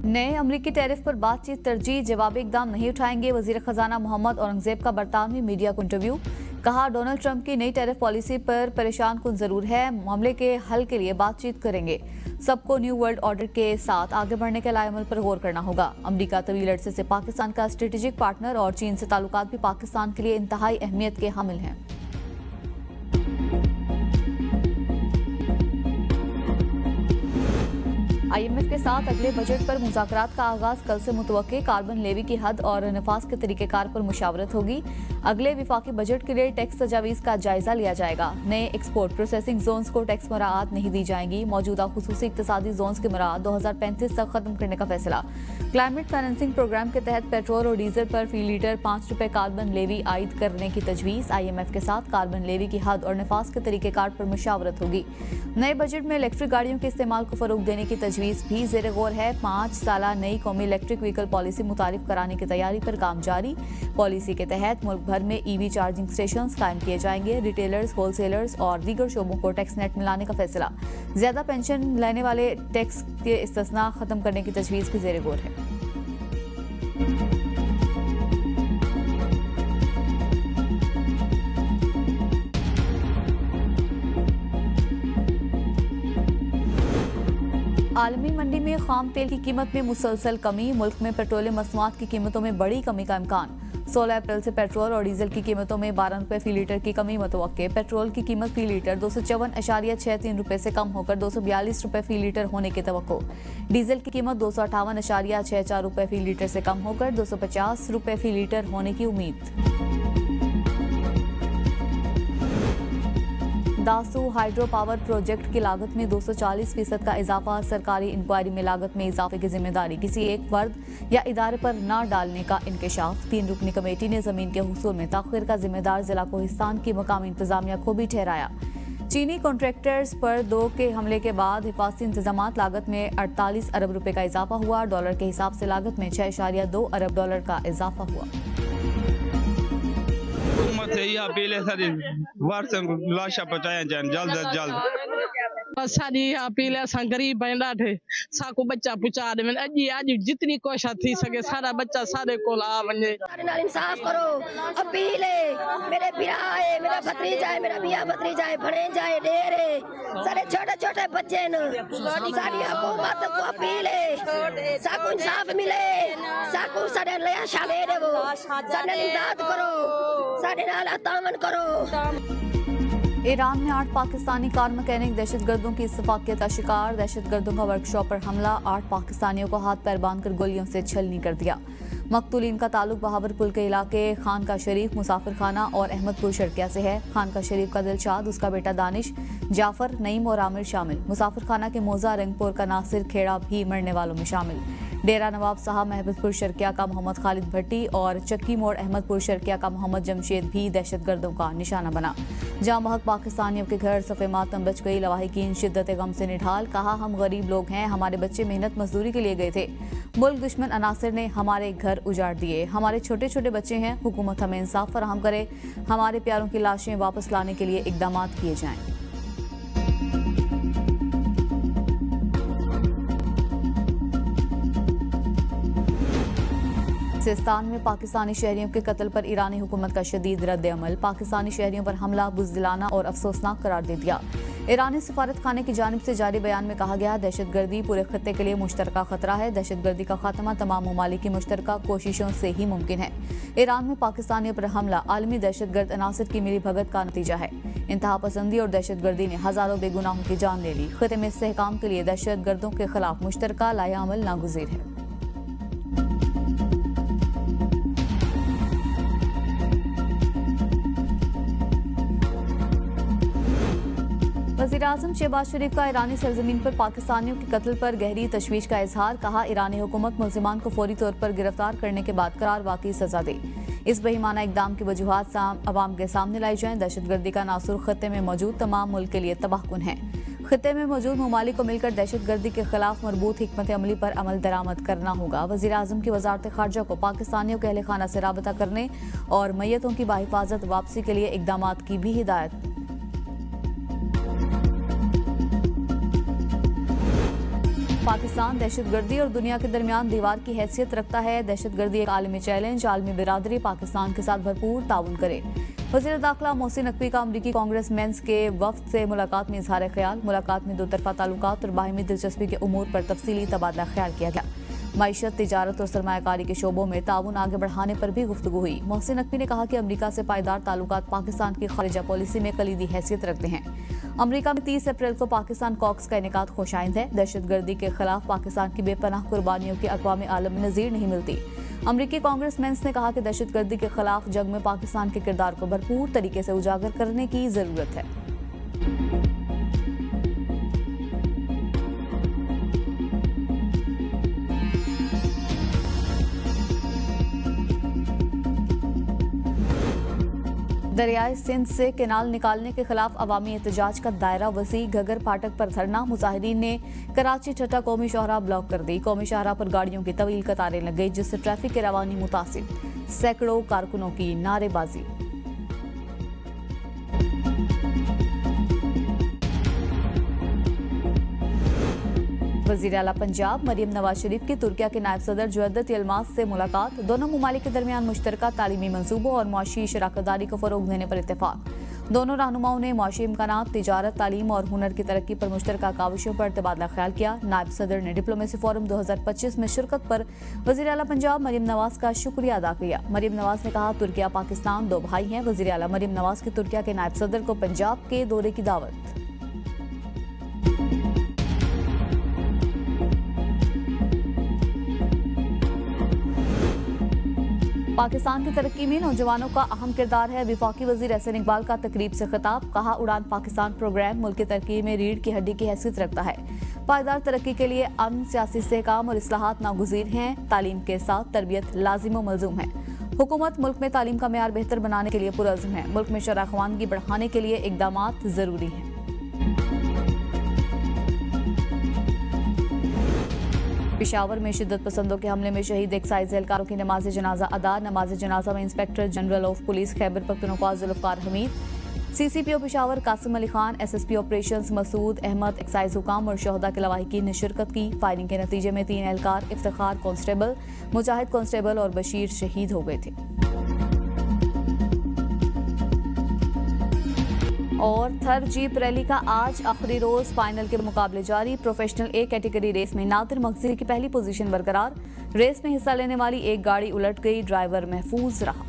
नए अमरीकी टैरिफ पर बातचीत तरजीह, जवाबी इकदाम नहीं उठाएंगे। वजीर खजाना मोहम्मद औरंगजेब का बरतानवी मीडिया को इंटरव्यू। कहा, डोनाल्ड ट्रंप की नई टैरिफ पॉलिसी पर परेशान कुन जरूर है, मामले के हल के लिए बातचीत करेंगे। सबको न्यू वर्ल्ड ऑर्डर के साथ आगे बढ़ने के लाएमल पर गौर करना होगा। अमरीका तवील अरसे से पाकिस्तान का स्ट्रेटेजिक पार्टनर और चीन से ताल्लुकात भी पाकिस्तान के लिए इंतहाई अहमियत के हामिल हैं। IMF के साथ अगले बजट पर मुज़ाकरात का आगाज कल से मुतवक्के। कार्बन लेवी की हद और नफाज के तरीक़ेकार पर मुशावरत होगी। अगले विफाकी बजट के लिए टैक्स तजावीज़ का जायजा लिया जाएगा। नए एक्सपोर्ट प्रोसेसिंग जोन्स को टैक्स मराआत नहीं दी जाएंगी। मौजूदा खुसूसी इक्तसादी जोन्स की मराआत 2035 तक खत्म करने का फैसला। क्लाइमेट फाइनेंसिंग प्रोग्राम के तहत पेट्रोल और डीजल पर फी लीटर 5 रुपए कार्बन लेवी आयद करने की तजवीज़। IMF के साथ कार्बन लेवी की हद और नफाज के तरीक़ेकार पर मुशावरत होगी। नए बजट में इलेक्ट्रिक गाड़ियों के इस्तेमाल को फरोग देने की तजवीज़ भी ज़ेर गौर है। 5 साला नई कौमी इलेक्ट्रिक व्हीकल पॉलिसी मुतारिफ कराने की तैयारी पर काम जारी। पॉलिसी के तहत मुल्क भर में EV चार्जिंग स्टेशन कायम किए जाएंगे। रिटेलर्स, होलसेलर्स और दीगर शोबों को टैक्स नेट मिलाने का फैसला। ज्यादा पेंशन लेने वाले टैक्स के इस्तिस्ना खत्म करने की तजवीज़ भी ज़ेर गौर है। आलमी मंडी में खाम तेल की कीमत में मुसलसल कमी। मुल्क में पेट्रोलियम मसनूआत की कीमतों में बड़ी कमी का इम्कान। 16 अप्रैल से पेट्रोल और डीजल की कीमतों में 12 रुपए फी लीटर की कमी मुतवक्के। पेट्रोल की कीमत फी लीटर 254.63 रुपए से कम होकर 242 रुपए फी लीटर होने की तवक्को। डीजल की कीमत 258.64 रुपए फी लीटर से कम होकर 250 रुपए फी लीटर होने की उम्मीद। दासू हाइड्रो पावर प्रोजेक्ट की लागत में 240% का इजाफा। सरकारी इंक्वायरी में लागत में इजाफे की जिम्मेदारी किसी एक फर्द या इदारे पर न डालने का इंकशाफ। 3 रुकनी कमेटी ने जमीन के हुसूल में ताखिर का जिम्मेदार जिला कोहिस्तान की मकामी इंतजामिया को भी ठहराया। चीनी कॉन्ट्रैक्टर्स पर 2 के हमले के बाद हिफाजती इंतजामात लागत में 48 अरब रुपए का इजाफा हुआ। डॉलर के हिसाब से लागत में 6.2 अरब डॉलर का इजाफा हुआ। हुकूमत से यह अपील है सर, वार से लाशा पहुंचाया जाए जल्द से जल्द। बस साडी अपील है, असां गरीब आहियूं ॾाढे, साको बच्चा पहुंचा ॾे। अॼु जितनी कोशिश थी सके सारा बच्चा सारे कोल आ वञे। इंसाफ करो, अपील है। मेरे बिया है, मेरा भतीजा है, मेरा बिया भतीजा है, भणेजा है, ढेर है, सारे छोटे छोटे बच्चे न। साडी हुकूमत को अपील है, साको इंसाफ मिले, साको साडे लिया शाले देवो, साडे इमदाद करो, साडे नाल तामन करो। ईरान में 8 पाकिस्तानी कार मैकेनिक दहशतगर्दों की इत्तफाकियत का शिकार। दहशतगर्दों का वर्कशॉप पर हमला, 8 पाकिस्तानियों को हाथ पैर बांधकर गोलियों से छलनी कर दिया। मकतूलीन का ताल्लुक बहावरपुर के इलाके खान का शरीफ मुसाफिर खाना और अहमदपुर शर्किया से है। खान का शरीफ का दिलशाद, उसका बेटा दानिश, जाफर, नईम और आमिर शामिल। मुसाफिर खाना के मोजा रंगपुर का नासिर खेड़ा भी मरने वालों में शामिल। डेरा नवाब साहब अहमदपुर शर्किया का मोहम्मद खालिद भट्टी और चक्की मोड़ अहमदपुर शर्किया का मोहम्मद जमशेद भी दहशतगर्दों का निशाना बना। जहां महक पाकिस्तानियों के घर सफ़े मातम बच गई। लवाहिकीन शिद्दत गम से निढाल। कहा, हम गरीब लोग हैं, हमारे बच्चे मेहनत मजदूरी के लिए गए थे, मुल्क दुश्मन अनासिर ने हमारे घर उजाड़ दिए। हमारे छोटे छोटे बच्चे हैं, हुकूमत हमें इंसाफ फराहम करे, हमारे प्यारों की लाशें वापस लाने के लिए इकदाम किए जाएं। सिस्तान में पाकिस्तानी शहरियों के कत्ल पर ईरानी हुकूमत का शदीद रद्द अमल। पाकिस्तानी शहरियों पर हमला बुज़दिलाना और अफसोसनाक करार दे दिया। ईरानी सफारत खाने की जानिब से जारी बयान में कहा गया, दहशतगर्दी पूरे खत्ते के लिए मुश्तरका खतरा है। दहशतगर्दी का खात्मा तमाम ममालिक की मुश्तरका कोशिशों से ही मुमकिन है। ईरान में पाकिस्तानियों पर हमला आलमी दहशतगर्द अनासिर की मिली भगत का नतीजा है। इंतहा पसंदी और दहशतगर्दी ने हजारों बेगुनाहों की जान ले ली। खत्ते में इस्तेहकाम के लिए दहशतगर्दों के खिलाफ मुश्तरका लाएअमल नागुज़ीर है। वज़ीर-ए-आज़म शहबाज शरीफ का ईरानी सरजमीन पर पाकिस्तानियों के कत्ल पर गहरी तशवीश का इजहार। कहा, ईरानी हुकूमत मुल्ज़िमान को फौरी तौर पर गिरफ्तार करने के बाद करार वाकई सजा दे। इस बेईमाना इकदाम की वजूहात अवाम के सामने लाई जाएं। दहशतगर्दी का नासुर खत्ते में मौजूद तमाम मुल्क के लिए तबाहकुन है। खत्ते में मौजूद ममालिक को मिलकर दहशतगर्दी के खिलाफ मरबूत हिकमत अमली पर अमल दरामद करना होगा। वज़ीर-ए-आज़म की वज़ारत ख़ारजा को पाकिस्तानियों के अहले खाना से राबता करने और मैयतों की बाहिफाजत वापसी के लिए इकदाम की भी हिदायत। पाकिस्तान दहशतगर्दी और दुनिया के दरमियान दीवार की हैसियत रखता है। दहशतगर्दी एक आलमी चैलेंज, आलमी बिरादरी पाकिस्तान के साथ भरपूर ताउन करे। वज़ीर दाखिला मोहसिन नकवी का अमरीकी कांग्रेस मेंस के वफ्द से मुलाकात में इजहार ख्याल। मुलाकात में दो तरफा ताल्लुकात और बाहिमी दिलचस्पी के उमूर पर तफसीली तबादला ख्याल किया गया। मईशत, तिजारत और सरमायाकारी के शोबों में ताउन आगे बढ़ाने पर भी गुफ्तगू हुई। मोहसिन नकवी ने कहा कि अमरीका से पायदार ताल्लुकात पाकिस्तान की खारिजा पॉलिसी में कलीदी हैसियत रखते हैं। अमरीका में 30 अप्रैल को पाकिस्तान कॉक्स का इनेकाद खुशाइंद है। दहशतगर्दी के खिलाफ पाकिस्तान की बेपनाह कुर्बानियों की अक़वाम आलम में नज़ीर नहीं मिलती। अमरीकी कांग्रेस मेंस ने कहा कि दहशतगर्दी के खिलाफ जंग में पाकिस्तान के किरदार को भरपूर तरीके से उजागर करने की जरूरत है। दरियाए सिंध से केनाल निकालने के खिलाफ अवामी एहतजाज का दायरा वसी। घगर फाटक पर धरना। मुजाहिरीन ने कराची ठट्टा कौमी शाहराह ब्लॉक कर दी। कौमी शाहराह पर गाड़ियों की तवील कतारें लग गई, जिससे ट्रैफिक की रवानी मुतासिर। सैकड़ों कारकुनों की नारेबाजी। वज़ीर आला पंजाब मरियम नवाज शरीफ की तुर्किया के नायब सदर जुअद्दत यलमास से मुलाकात। दोनों ममालिक के दरमियान मुश्तरका तालीमी मंसूबों और मुआशी शराकतदारी को फरोग देने पर इत्तेफाक। दोनों रहनुमाओं ने मुआशी इम्कानात, तिजारत, तालीम और हुनर की तरक्की पर मुश्तरका काविशों पर तबादला ख्याल किया। नायब सदर ने डिप्लोमेसी फोरम 2025 में शिरकत पर वज़ीर आला पंजाब मरियम नवाज का शुक्रिया अदा किया। मरियम नवाज ने कहा, तुर्किया पाकिस्तान दो भाई हैं। वज़ीर आला मरियम नवाज की तुर्किया के नायब सदर को पंजाब के दौरे की दावत। पाकिस्तान की तरक्की में नौजवानों का अहम किरदार है। वफाकी वज़ीर एहसन इकबाल का तकरीब से खिताब। कहा, उड़ान पाकिस्तान प्रोग्राम मुल्क की तरक्की में रीढ़ की हड्डी की हैसियत रखता है। पायदार तरक्की के लिए अमन, सियासी इस्तेहकाम और इस्लाहात नागुज़ीर हैं। तालीम के साथ तरबियत लाजिम व मलजूम है। हुकूमत मुल्क में तालीम का मेयार बेहतर बनाने के लिए पुरअज़्म है। मुल्क में शराख़वानगी बढ़ाने के लिए इक़दामात ज़रूरी हैं। पेशावर में शिद्दत पसंदों के हमले में शहीद एक्साइज एहलकारों की नमाज जनाजा अदा। नमाज जनाजा में inspector general of police Khyber Pakhtunkhwa Zulfiqar Hameed, CCPO Peshawar Qasim Ali Khan, SSP operations Masood Ahmad, excise हुकाम और शहदा के लवाहिकीन ने शिरकत की। फायरिंग के नतीजे में 3 एहलकार इफ्तिखार कांस्टेबल, मुजाहिद कांस्टेबल और बशीर शहीद हो गए थे। और थर जीप रैली का आज आखिरी रोज, फाइनल के मुकाबले जारी। प्रोफेशनल A कैटेगरी रेस में नादिर मगज़ी की पहली पोजीशन बरकरार। रेस में हिस्सा लेने वाली एक गाड़ी उलट गई, ड्राइवर महफूज रहा।